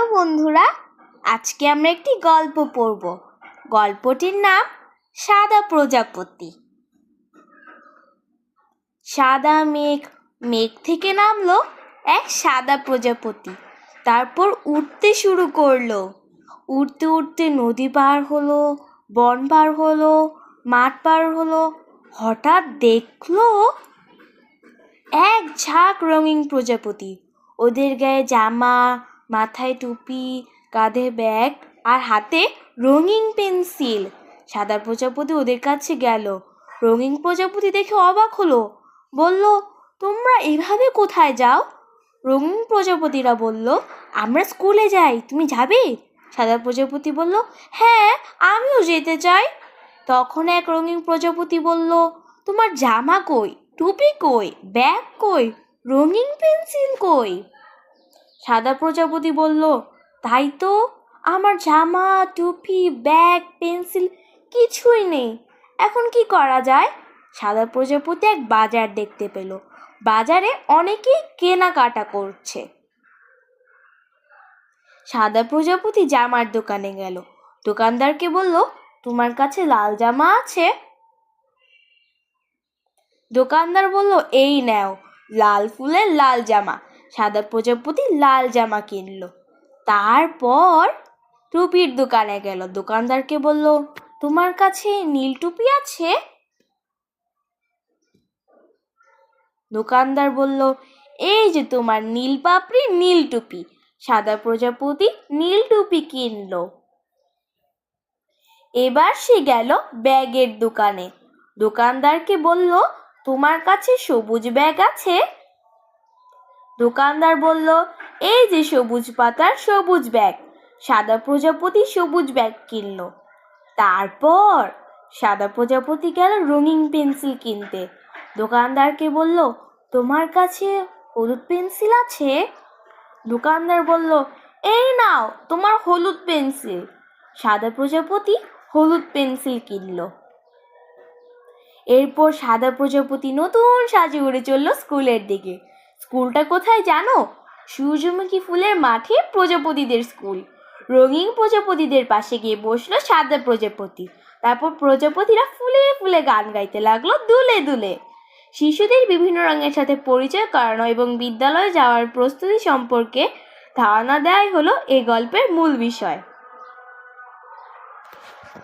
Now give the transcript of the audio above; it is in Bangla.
হ্যালো বন্ধুরা, আজকে আমরা একটি গল্প পড়ব। গল্পটির নাম সাদা প্রজাপতি। সাদা মেঘ, মেঘ থেকে নামলো এক সাদা প্রজাপতি। তারপর উড়তে শুরু করলো। উড়তে উড়তে নদী পার হলো, বন পার হলো, মাঠ পার হলো। হঠাৎ দেখলো এক ঝাঁক রঙিন প্রজাপতি। ওদের গায়ে জামা, মাথায় টুপি, কাঁধে ব্যাগ আর হাতে রঙিন পেন্সিল। সাদা প্রজাপতি ওদের কাছে গেল। রঙিন প্রজাপতি দেখে অবাক হলো, বলল, তোমরা এভাবে কোথায় যাও? রঙিন প্রজাপতিরা বলল, আমরা স্কুলে যাই, তুমি যাবে? সাদা প্রজাপতি বলল, হ্যাঁ, আমিও যেতে চাই। তখন এক রঙিন প্রজাপতি বলল, তোমার জামা কই, টুপি কই, ব্যাগ কই, রঙিন পেন্সিল কই? সাদা প্রজাপতি বলল, তাই তো, আমার জামা, টুপি, ব্যাগ, পেন্সিল কিছুই নেই। এখন কি করা যায়? সাদা প্রজাপতি এক বাজার দেখতে পেল। বাজারে অনেকেই কেনাকাটা করছে। সাদা প্রজাপতি জামার দোকানে গেল। দোকানদারকে বলল, তোমার কাছে লাল জামা আছে? দোকানদার বলল, এই নাও লাল ফুলের লাল জামা। সাদা প্রজাপতি লাল জামা কিনল। তারপর টুপির দোকানে গেল। দোকানদারকে বলল, তোমার কাছে নীল টুপি আছে? দোকানদার বলল, এই যে তোমার নীল পাপড়ি নীল টুপি। সাদা প্রজাপতি নীল টুপি কিনল। এবার সে গেল ব্যাগের দোকানে। দোকানদারকে বলল, তোমার কাছে সবুজ ব্যাগ আছে? দোকানদার বলল, এই যে সবুজ পাতার সবুজ ব্যাগ। সাদা প্রজাপতি সবুজ ব্যাগ কিনল। তারপর সাদা প্রজাপতি গেল রঙিন পেন্সিল কিনতে। দোকানদারকে বলল, তোমার কাছে হলুদ পেন্সিল আছে? দোকানদার বলল, এই নাও তোমার হলুদ পেন্সিল। সাদা প্রজাপতি হলুদ পেন্সিল কিনল। এরপর সাদা প্রজাপতি নতুন সাজে উড়ে চলল স্কুলের দিকে। স্কুলটা কোথায় জানো? সূর্যমুখী ফুলের মাঠে প্রজাপতিদের স্কুল। রঙিন প্রজাপতিদের পাশে গিয়ে বসলো সাদা প্রজাপতি। তারপর প্রজাপতিরা ফুলে ফুলে গান গাইতে লাগলো, দুলে দুলে। শিশুদের বিভিন্ন রঙের সাথে পরিচয় করানো এবং বিদ্যালয়ে যাওয়ার প্রস্তুতি সম্পর্কে ধারণা দেওয়াই হলো এই গল্পের মূল বিষয়।